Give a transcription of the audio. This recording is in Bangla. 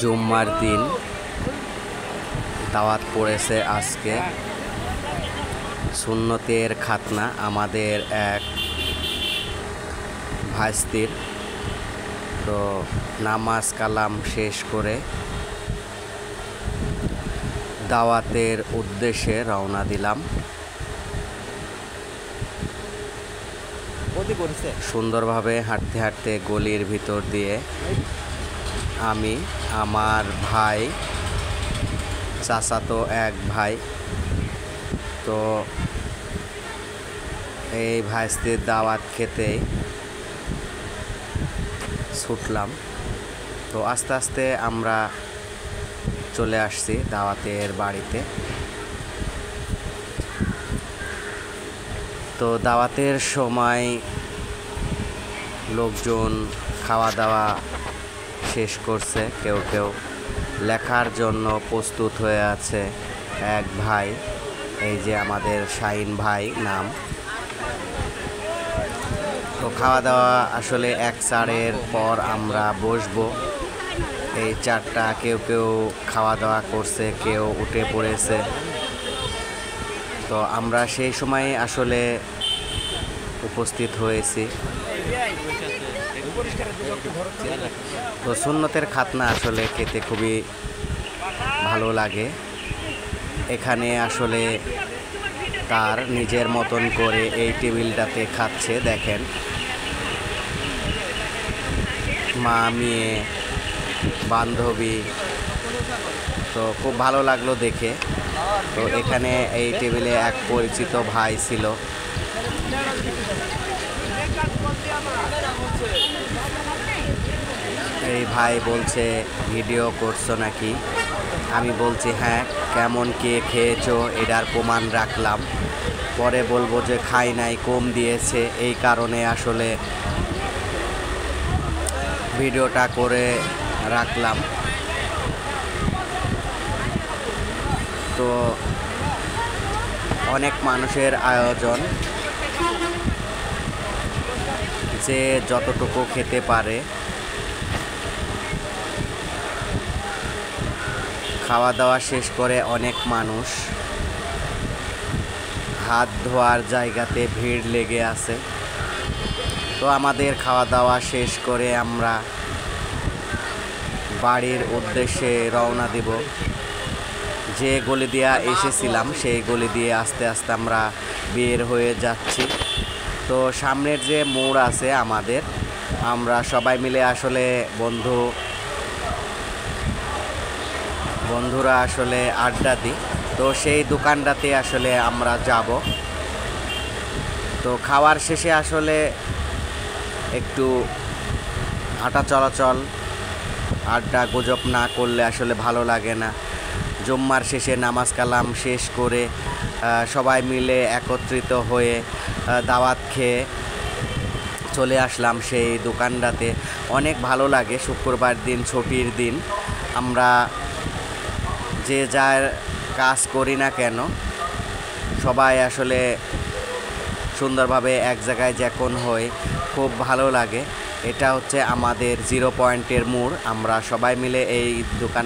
জুম্মার দিন দাওয়াত পড়েছে আজকে। সুন্নতের খাতনা আমাদের এক ভাইস্তির। তো নামাজ কালাম শেষ করে দাওয়াতের উদ্দেশ্যে রওনা দিলাম। সুন্দরভাবে হাঁটতে হাঁটতে গলির ভিতর দিয়ে আমি, আমার ভাই, চাচাতো এক ভাই, তো এই ভাইস্তির দাওয়াত খেতেই ছুটলাম। তো আস্তে আস্তে আমরা চলে আসছি দাওয়াতের বাড়িতে। তো দাওয়াতের সময় লোকজন খাওয়া দাওয়া শেষ করছে, কেউ কেউ লেখার জন্য প্রস্তুত হয়ে আছে। এক ভাই, এই যে আমাদের শাহিন ভাই নাম। তো খাওয়া দাওয়া আসলে 1-4 পর আমরা বসবো। এই 4টা কেউ কেউ খাওয়া দাওয়া করছে, কেউ উঠে পড়েছে। তো আমরা সেই সময় আসলে উপস্থিত হয়েছি। তো সুন্নতের খাতনা আসলে খেতে খুবই ভালো লাগে। এখানে আসলে তার নিজের মতন করে এই টেবিলটাতে খাচ্ছে, দেখেন, মা, মেয়ে, বান্ধবী। তো খুব ভালো লাগলো দেখে। তো এখানে এই টেবিলে এক পরিচিত ভাই ছিল। এই ভাই বলছে, ভিডিও করছো নাকি? আমি বলছি হ্যাঁ, কেমন কে খেয়েছো এটার প্রমাণ রাখলাম। পরে বলবো যে খাই নাই, কম দিয়েছে, এই কারণে আসলে ভিডিওটা করে রাখলাম। তো অনেক মানুষের আয়োজন, যে যতটুকু খেতে পারে। খাওয়া দাওয়া শেষ করে অনেক মানুষ হাত ধোয়ার জায়গাতে ভিড় লেগে আছে। তো আমাদের খাওয়া দাওয়া শেষ করে আমরা বাড়ির উদ্দেশ্যে রওনা দিব। যে গলি দিয়ে এসেছিলাম সেই গলি দিয়ে আস্তে আস্তে আমরা বের হয়ে যাচ্ছি। তো সামনের যে মোড় আছে আমাদের, আমরা সবাই মিলে আসলে বন্ধুরা আসলে আড্ডা দিই। তো সেই দোকানটাতে আসলে আমরা যাব। তো খাওয়ার শেষে আসলে একটু হাঁটা চলাচল, আড্ডা গুজব না করলে আসলে ভালো লাগে না। জুম্মার শেষে নামাজ কালাম শেষ করে সবাই মিলে একত্রিত হয়ে দাওয়াত খেয়ে চলে আসলাম সেই দোকানটাতে। অনেক ভালো লাগে, শুক্রবার দিন, ছুটির দিন। আমরা যে যার কাজ করি না কেন, সবাই আসলে সুন্দরভাবে এক জায়গায় যখন হই, খুব ভালো লাগে। এটা হচ্ছে আমাদের 0 পয়েন্টের মোড়। আমরা সবাই মিলে এই দোকান